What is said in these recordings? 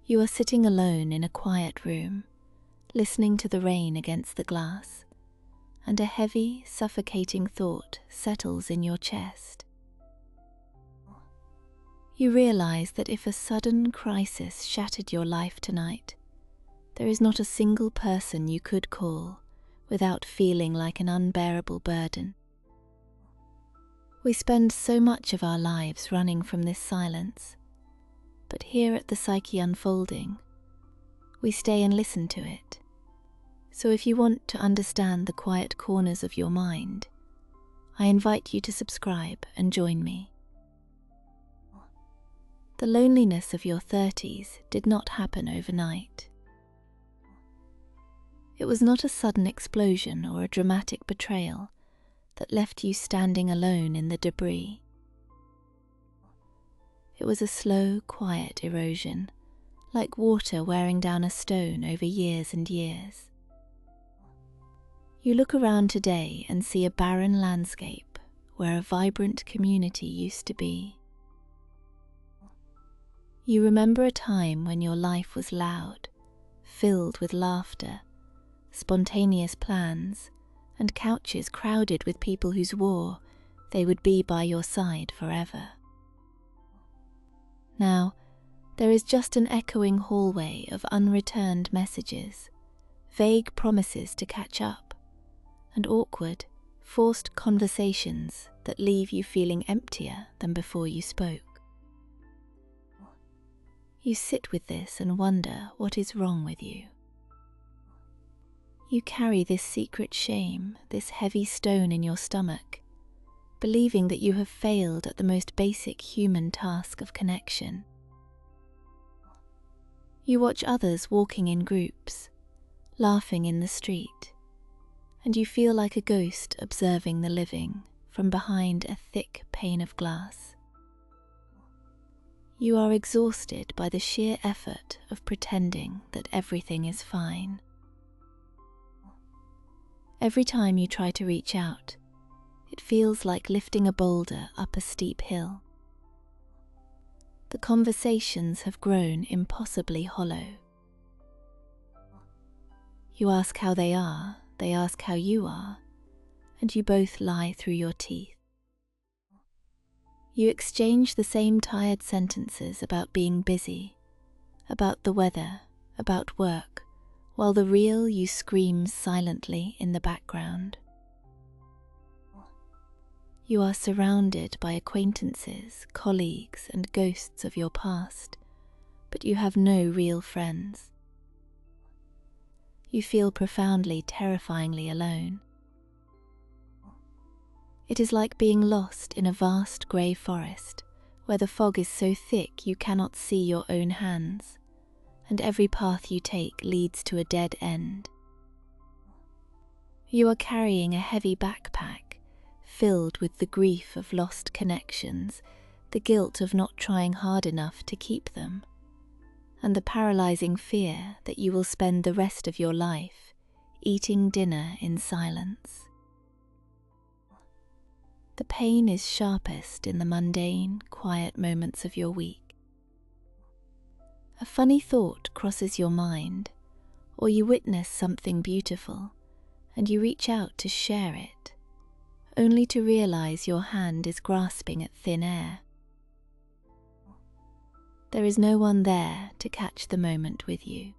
You are sitting alone in a quiet room, listening to the rain against the glass, and a heavy, suffocating thought settles in your chest. You realize that if a sudden crisis shattered your life tonight, there is not a single person you could call without feeling like an unbearable burden. We spend so much of our lives running from this silence, but here at the Psyche Unfolding, we stay and listen to it. So if you want to understand the quiet corners of your mind, I invite you to subscribe and join me. The loneliness of your 30s did not happen overnight. It was not a sudden explosion or a dramatic betrayal that left you standing alone in the debris. It was a slow, quiet erosion, like water wearing down a stone over years and years. You look around today and see a barren landscape where a vibrant community used to be. You remember a time when your life was loud, filled with laughter, spontaneous plans, and couches crowded with people who swore they would be by your side forever. Now, there is just an echoing hallway of unreturned messages, vague promises to catch up, and awkward, forced conversations that leave you feeling emptier than before you spoke. You sit with this and wonder what is wrong with you. You carry this secret shame, this heavy stone in your stomach, believing that you have failed at the most basic human task of connection. You watch others walking in groups, laughing in the street, and you feel like a ghost observing the living from behind a thick pane of glass. You are exhausted by the sheer effort of pretending that everything is fine. Every time you try to reach out, it feels like lifting a boulder up a steep hill. The conversations have grown impossibly hollow. You ask how they ask how you are, and you both lie through your teeth. You exchange the same tired sentences about being busy, about the weather, about work, while the real you screams silently in the background. You are surrounded by acquaintances, colleagues, and ghosts of your past, but you have no real friends. You feel profoundly, terrifyingly alone. It is like being lost in a vast grey forest where the fog is so thick you cannot see your own hands, and every path you take leads to a dead end. You are carrying a heavy backpack filled with the grief of lost connections, the guilt of not trying hard enough to keep them, and the paralyzing fear that you will spend the rest of your life eating dinner in silence. The pain is sharpest in the mundane, quiet moments of your week. A funny thought crosses your mind, or you witness something beautiful, and you reach out to share it, only to realize your hand is grasping at thin air. There is no one there to catch the moment with you.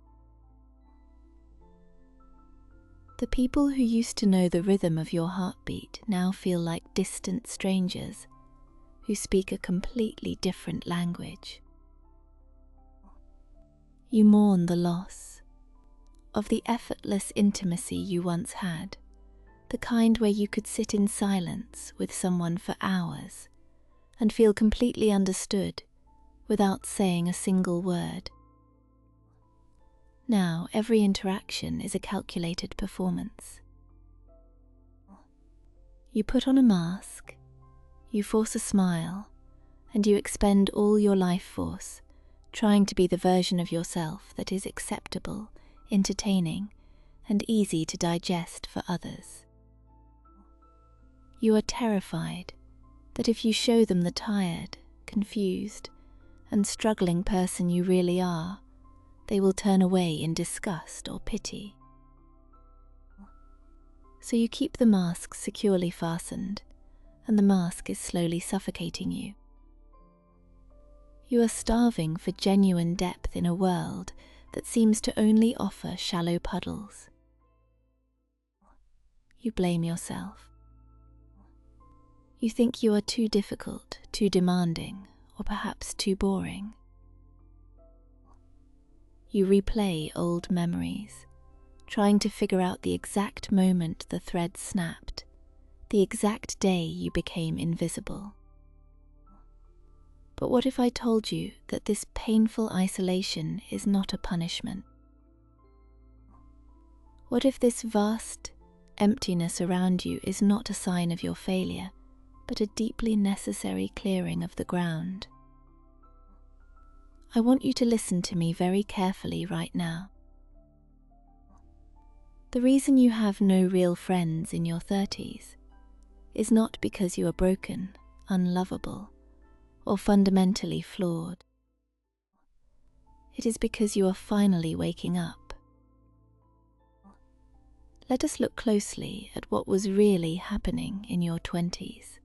The people who used to know the rhythm of your heartbeat now feel like distant strangers who speak a completely different language. You mourn the loss of the effortless intimacy you once had, the kind where you could sit in silence with someone for hours and feel completely understood without saying a single word. Now every interaction is a calculated performance. You put on a mask, you force a smile, and you expend all your life force trying to be the version of yourself that is acceptable, entertaining, and easy to digest for others. You are terrified that if you show them the tired, confused, and struggling person you really are, they will turn away in disgust or pity. So you keep the mask securely fastened, and the mask is slowly suffocating you. You are starving for genuine depth in a world that seems to only offer shallow puddles. You blame yourself. You think you are too difficult, too demanding, or perhaps too boring. You replay old memories, trying to figure out the exact moment the thread snapped, the exact day you became invisible. But what if I told you that this painful isolation is not a punishment? What if this vast emptiness around you is not a sign of your failure, but a deeply necessary clearing of the ground? I want you to listen to me very carefully right now. The reason you have no real friends in your 30s is not because you are broken, unlovable, or fundamentally flawed. It is because you are finally waking up. Let us look closely at what was really happening in your 20s.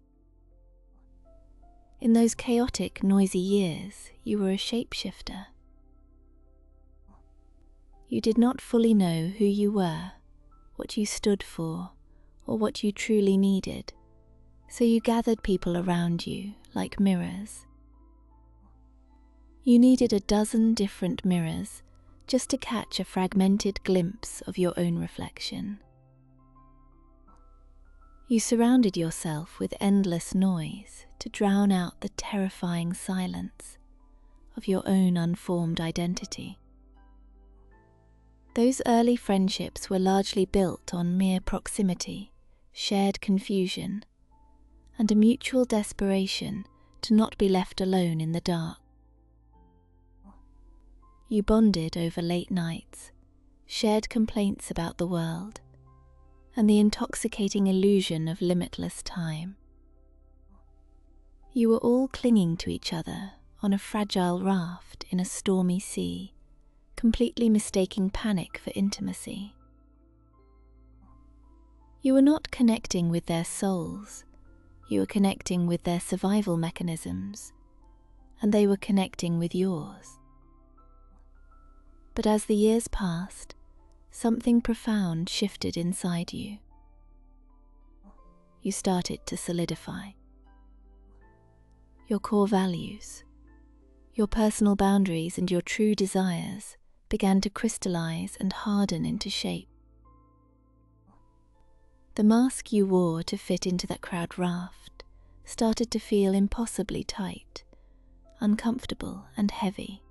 In those chaotic, noisy years, you were a shapeshifter. You did not fully know who you were, what you stood for, or what you truly needed, so you gathered people around you like mirrors. You needed a dozen different mirrors just to catch a fragmented glimpse of your own reflection. You surrounded yourself with endless noise to drown out the terrifying silence of your own unformed identity. Those early friendships were largely built on mere proximity, shared confusion, and a mutual desperation to not be left alone in the dark. You bonded over late nights, shared complaints about the world, and the intoxicating illusion of limitless time. You were all clinging to each other on a fragile raft in a stormy sea, completely mistaking panic for intimacy. You were not connecting with their souls, you were connecting with their survival mechanisms, and they were connecting with yours. But as the years passed, something profound shifted inside you. You started to solidify. Your core values, your personal boundaries and your true desires began to crystallize and harden into shape. The mask you wore to fit into that crowd raft started to feel impossibly tight, uncomfortable and heavy.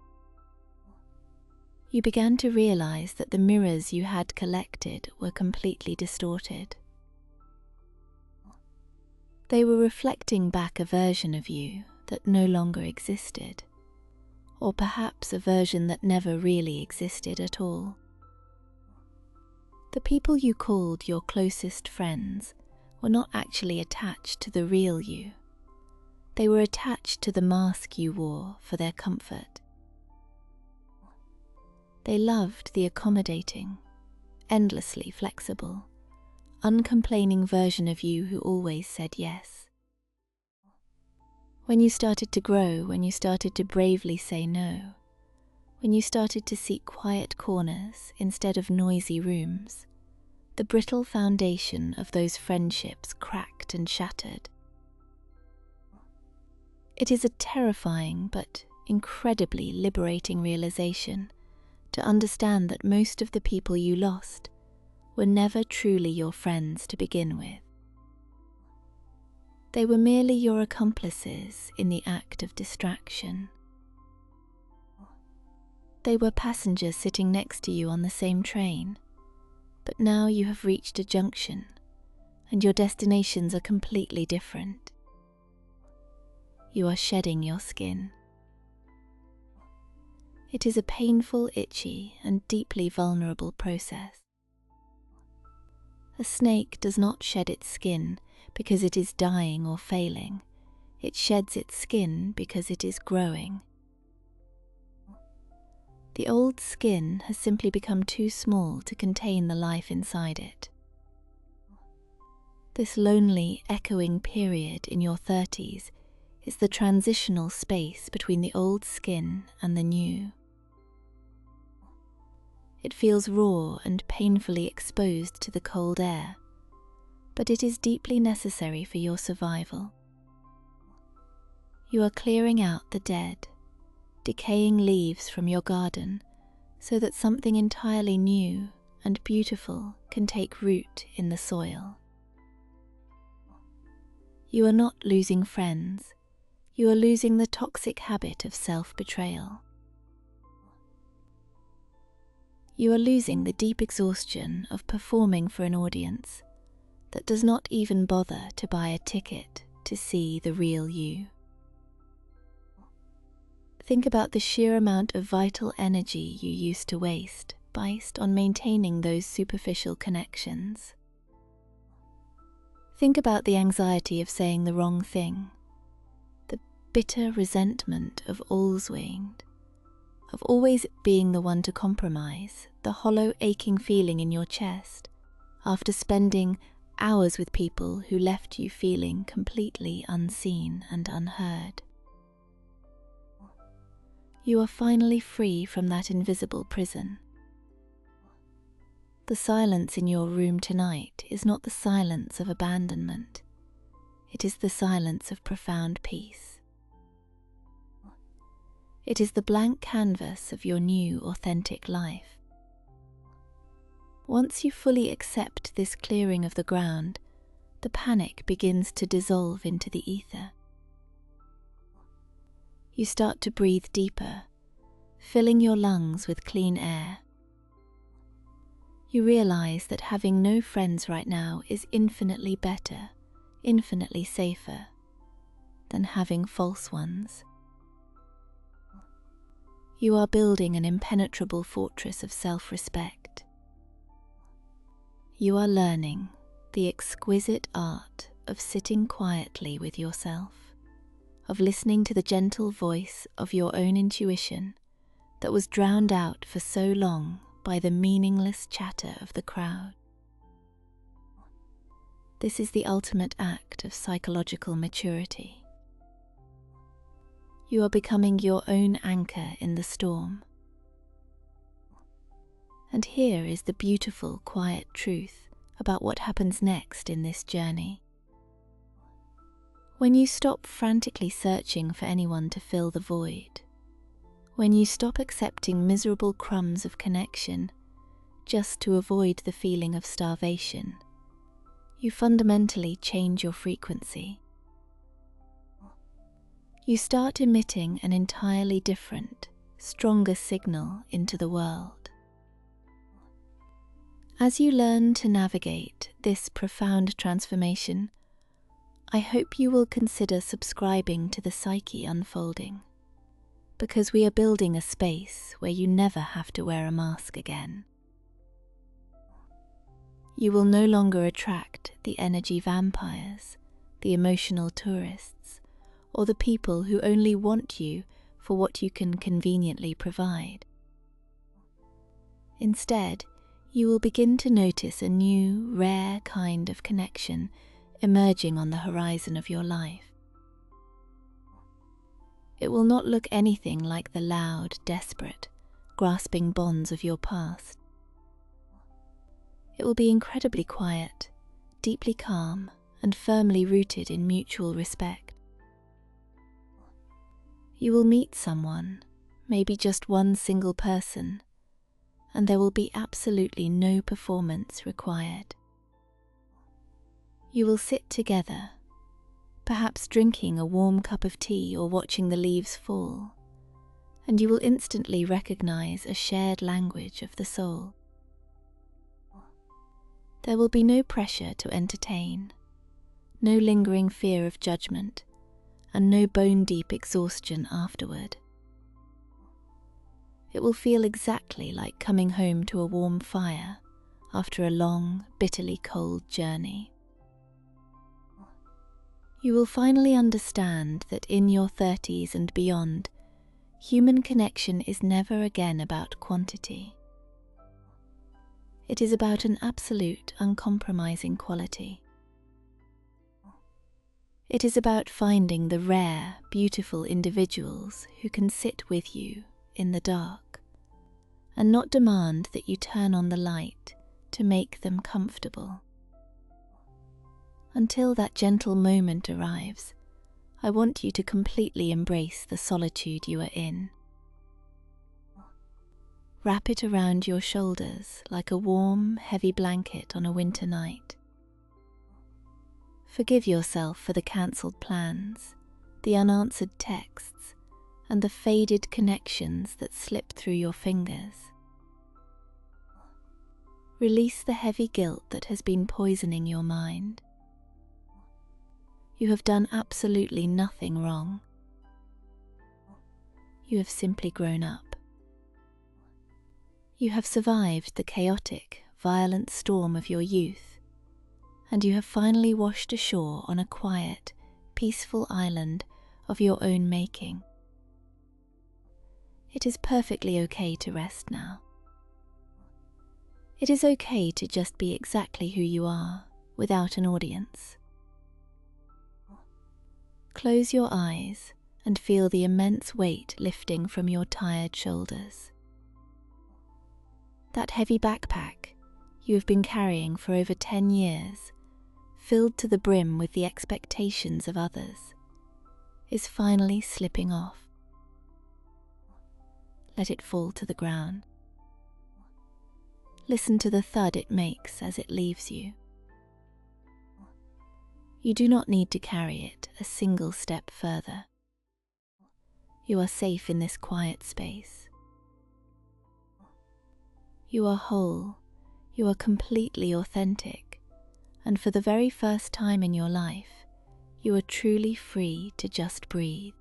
You began to realize that the mirrors you had collected were completely distorted. They were reflecting back a version of you that no longer existed, or perhaps a version that never really existed at all. The people you called your closest friends were not actually attached to the real you. They were attached to the mask you wore for their comfort. They loved the accommodating, endlessly flexible, uncomplaining version of you who always said yes. When you started to grow, when you started to bravely say no, when you started to seek quiet corners instead of noisy rooms, the brittle foundation of those friendships cracked and shattered. It is a terrifying but incredibly liberating realization to understand that most of the people you lost were never truly your friends to begin with. They were merely your accomplices in the act of distraction. They were passengers sitting next to you on the same train, but now you have reached a junction, and your destinations are completely different. You are shedding your skin. It is a painful, itchy, and deeply vulnerable process. A snake does not shed its skin because it is dying or failing. It sheds its skin because it is growing. The old skin has simply become too small to contain the life inside it. This lonely, echoing period in your 30s is the transitional space between the old skin and the new. It feels raw and painfully exposed to the cold air, but it is deeply necessary for your survival. You are clearing out the dead, decaying leaves from your garden so that something entirely new and beautiful can take root in the soil. You are not losing friends, you are losing the toxic habit of self-betrayal. You are losing the deep exhaustion of performing for an audience that does not even bother to buy a ticket to see the real you. Think about the sheer amount of vital energy you used to waste based on maintaining those superficial connections. Think about the anxiety of saying the wrong thing, the bitter resentment of always, of always being the one to compromise, the hollow aching feeling in your chest after spending hours with people who left you feeling completely unseen and unheard. You are finally free from that invisible prison. The silence in your room tonight is not the silence of abandonment. It is the silence of profound peace. It is the blank canvas of your new, authentic life. Once you fully accept this clearing of the ground, the panic begins to dissolve into the ether. You start to breathe deeper, filling your lungs with clean air. You realize that having no friends right now is infinitely better, infinitely safer than having false ones. You are building an impenetrable fortress of self-respect. You are learning the exquisite art of sitting quietly with yourself, of listening to the gentle voice of your own intuition that was drowned out for so long by the meaningless chatter of the crowd. This is the ultimate act of psychological maturity. You are becoming your own anchor in the storm. And here is the beautiful, quiet truth about what happens next in this journey. When you stop frantically searching for anyone to fill the void, when you stop accepting miserable crumbs of connection just to avoid the feeling of starvation, you fundamentally change your frequency. You start emitting an entirely different, stronger signal into the world. As you learn to navigate this profound transformation, I hope you will consider subscribing to the Psyche Unfolding, because we are building a space where you never have to wear a mask again. You will no longer attract the energy vampires, the emotional tourists, or the people who only want you for what you can conveniently provide. Instead, you will begin to notice a new, rare kind of connection emerging on the horizon of your life. It will not look anything like the loud, desperate, grasping bonds of your past. It will be incredibly quiet, deeply calm, and firmly rooted in mutual respect. You will meet someone, maybe just one single person, and there will be absolutely no performance required. You will sit together, perhaps drinking a warm cup of tea or watching the leaves fall, and you will instantly recognize a shared language of the soul. There will be no pressure to entertain, no lingering fear of judgment, and no bone-deep exhaustion afterward. It will feel exactly like coming home to a warm fire after a long, bitterly cold journey. You will finally understand that in your 30s and beyond, Human connection is never again about quantity. It is about an absolute, uncompromising quality. It is about finding the rare, beautiful individuals who can sit with you in the dark and not demand that you turn on the light to make them comfortable. Until that gentle moment arrives, I want you to completely embrace the solitude you are in. Wrap it around your shoulders like a warm, heavy blanket on a winter night. Forgive yourself for the cancelled plans, the unanswered texts, and the faded connections that slip through your fingers. Release the heavy guilt that has been poisoning your mind. You have done absolutely nothing wrong. You have simply grown up. You have survived the chaotic, violent storm of your youth, and you have finally washed ashore on a quiet, peaceful island of your own making. It is perfectly okay to rest now. It is okay to just be exactly who you are, without an audience. Close your eyes and feel the immense weight lifting from your tired shoulders. That heavy backpack you have been carrying for over 10 years, filled to the brim with the expectations of others, is finally slipping off. Let it fall to the ground. Listen to the thud it makes as it leaves you. You do not need to carry it a single step further. You are safe in this quiet space. You are whole, you are completely authentic, and for the very first time in your life, you are truly free to just breathe.